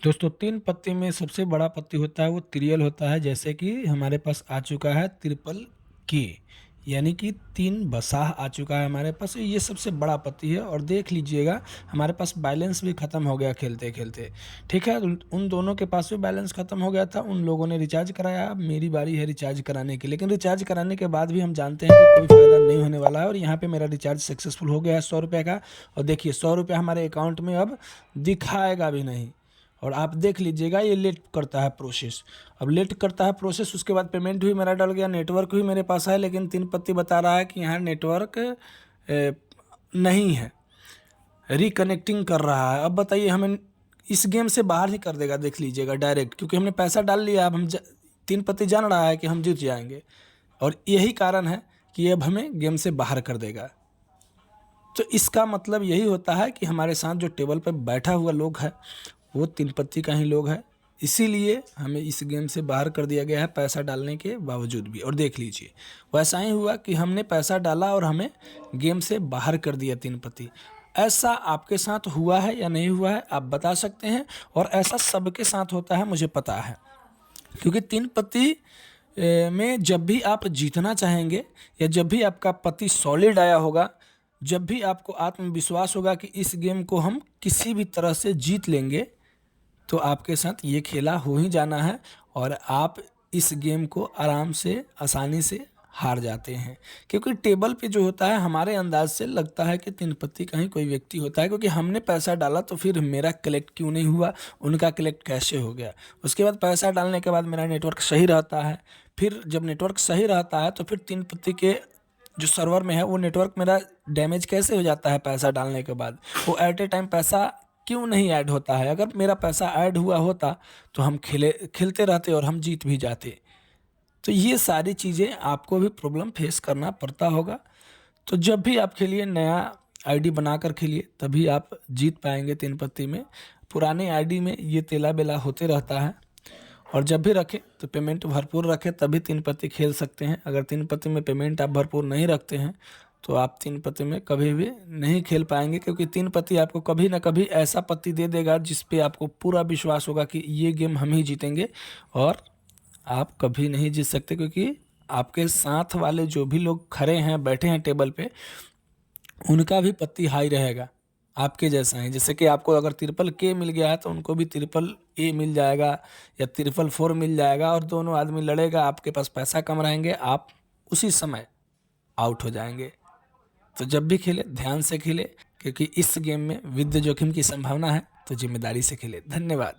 दोस्तों 3 पत्ती में सबसे बड़ा पत्ती होता है वो तिरियल होता है। जैसे कि हमारे पास आ चुका है ट्रिपल के, यानी कि 3 बसाह आ चुका है हमारे पास। ये सबसे बड़ा पत्ती है और देख लीजिएगा हमारे पास बैलेंस भी ख़त्म हो गया खेलते खेलते। ठीक है, उन दोनों के पास भी बैलेंस ख़त्म हो गया था। उन लोगों ने रिचार्ज कराया, अब मेरी बारी है रिचार्ज कराने की। लेकिन रिचार्ज कराने के बाद भी हम जानते हैं कि कोई फ़ायदा नहीं होने वाला है। और यहाँ पे मेरा रिचार्ज सक्सेसफुल हो गया है 100 रुपये का। और देखिए 100 रुपये हमारे अकाउंट में अब दिखाएगा भी नहीं। और आप देख लीजिएगा ये लेट करता है प्रोसेस। अब लेट करता है प्रोसेस, उसके बाद पेमेंट भी मेरा डल गया, नेटवर्क भी मेरे पास है, लेकिन 3 पत्ती बता रहा है कि यहाँ नेटवर्क नहीं है, रिकनेक्टिंग कर रहा है। अब बताइए हमें इस गेम से बाहर ही कर देगा, देख लीजिएगा डायरेक्ट, क्योंकि हमने पैसा डाल लिया। अब 3 पत्ती जान रहा है कि हम जीत जाएंगे, और यही कारण है कि अब हमें गेम से बाहर कर देगा। तो इसका मतलब यही होता है कि हमारे साथ जो टेबल पर बैठा हुआ लोग है वो 3 पत्ती का ही लोग है, इसीलिए हमें इस गेम से बाहर कर दिया गया है पैसा डालने के बावजूद भी। और देख लीजिए वैसा ही हुआ कि हमने पैसा डाला और हमें गेम से बाहर कर दिया 3 पत्ती। ऐसा आपके साथ हुआ है या नहीं हुआ है आप बता सकते हैं। और ऐसा सबके साथ होता है मुझे पता है, क्योंकि 3 पत्ती में जब भी आप जीतना चाहेंगे या जब भी आपका पति सॉलिड आया होगा, जब भी आपको आत्मविश्वास होगा कि इस गेम को हम किसी भी तरह से जीत लेंगे, तो आपके साथ ये खेला हो ही जाना है और आप इस गेम को आराम से आसानी से हार जाते हैं। क्योंकि टेबल पे जो होता है हमारे अंदाज से लगता है कि 3 पत्ती का ही कोई व्यक्ति होता है, क्योंकि हमने पैसा डाला तो फिर मेरा कलेक्ट क्यों नहीं हुआ, उनका कलेक्ट कैसे हो गया। उसके बाद पैसा डालने के बाद मेरा नेटवर्क सही रहता है। फिर जब नेटवर्क सही रहता है तो फिर 3 पत्ती के जो सर्वर में है वो नेटवर्क मेरा डैमेज कैसे हो जाता है पैसा डालने के बाद। वो एट ए टाइम पैसा क्यों नहीं ऐड होता है। अगर मेरा पैसा ऐड हुआ होता तो हम खेलते रहते और हम जीत भी जाते। तो ये सारी चीज़ें आपको भी प्रॉब्लम फेस करना पड़ता होगा। तो जब भी आप खेलिए नया आईडी बनाकर खेलिए, तभी आप जीत पाएंगे 3 पत्ती में। पुरानी आईडी में ये तेला बेला होते रहता है। और जब भी रखें तो पेमेंट भरपूर रखें, तभी 3 पत्ती खेल सकते हैं। अगर 3 पत्ती में पेमेंट आप भरपूर नहीं रखते हैं तो आप 3 पत्ती में कभी भी नहीं खेल पाएंगे, क्योंकि 3 पत्ती आपको कभी ना कभी ऐसा पत्ती दे देगा जिस पे आपको पूरा विश्वास होगा कि ये गेम हम ही जीतेंगे, और आप कभी नहीं जीत सकते। क्योंकि आपके साथ वाले जो भी लोग खड़े हैं बैठे हैं टेबल पे, उनका भी पत्ती हाई रहेगा आपके जैसा ही। जैसे कि आपको अगर ट्रिपल के मिल गया है तो उनको भी ट्रिपल ए मिल जाएगा या ट्रिपल 4 मिल जाएगा, और दोनों आदमी लड़ेगा, आपके पास पैसा कम रहेंगे, आप उसी समय आउट हो जाएंगे। तो जब भी खेले ध्यान से खेले, क्योंकि इस गेम में विद जोखिम की संभावना है, तो जिम्मेदारी से खेले। धन्यवाद।